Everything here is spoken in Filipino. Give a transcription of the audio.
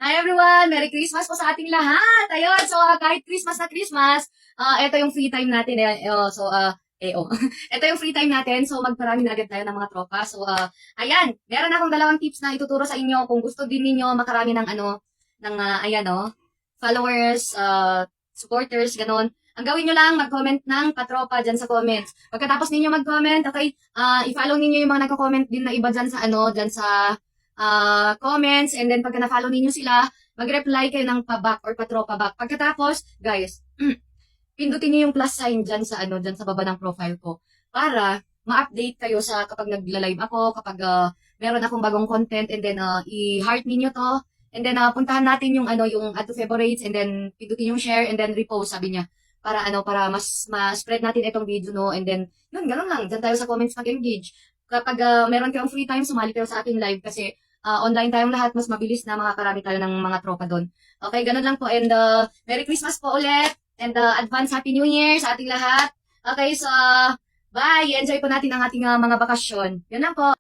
Hi everyone! Merry Christmas po sa ating lahat! Ayun, so kahit Christmas na Christmas, ito yung free time natin. Ito yung free time natin, so magparami na agad tayo ng mga tropa. So, ayan, meron akong dalawang tips na ituturo sa inyo kung gusto din ninyo makarami ng followers, supporters, ganun. Ang gawin nyo lang, mag-comment ng patropa dyan sa comments. Pagkatapos ninyo mag-comment, okay, i-follow ninyo yung mga nagko-comment din na iba dyan sa dyan sa comments, and then pagka na-follow ninyo sila, mag-reply kayo ng pa-back or patropa back. Pagkatapos, guys, pindutin niyo yung plus sign dyan sa dyan sa baba ng profile ko para ma-update kayo sa kapag nagla-live ako, kapag meron akong bagong content, and then i-heart niyo to, and then puntahan natin yung yung add to favorites, and then pindutin yung share, and then repost, sabi niya. Para para mas ma-spread natin itong video, no, and then yun, ganun lang, dyan tayo sa comments mag-engage. Kapag meron kayong free time, sumali kayo sa ating live kasi online tayong lahat, mas mabilis na makakarami tayo ng mga tropa doon. Okay, ganun lang po, and Merry Christmas po ulit, and advance Happy New Year sa ating lahat. Okay, so bye! Enjoy po natin ang ating mga bakasyon. Yan lang po.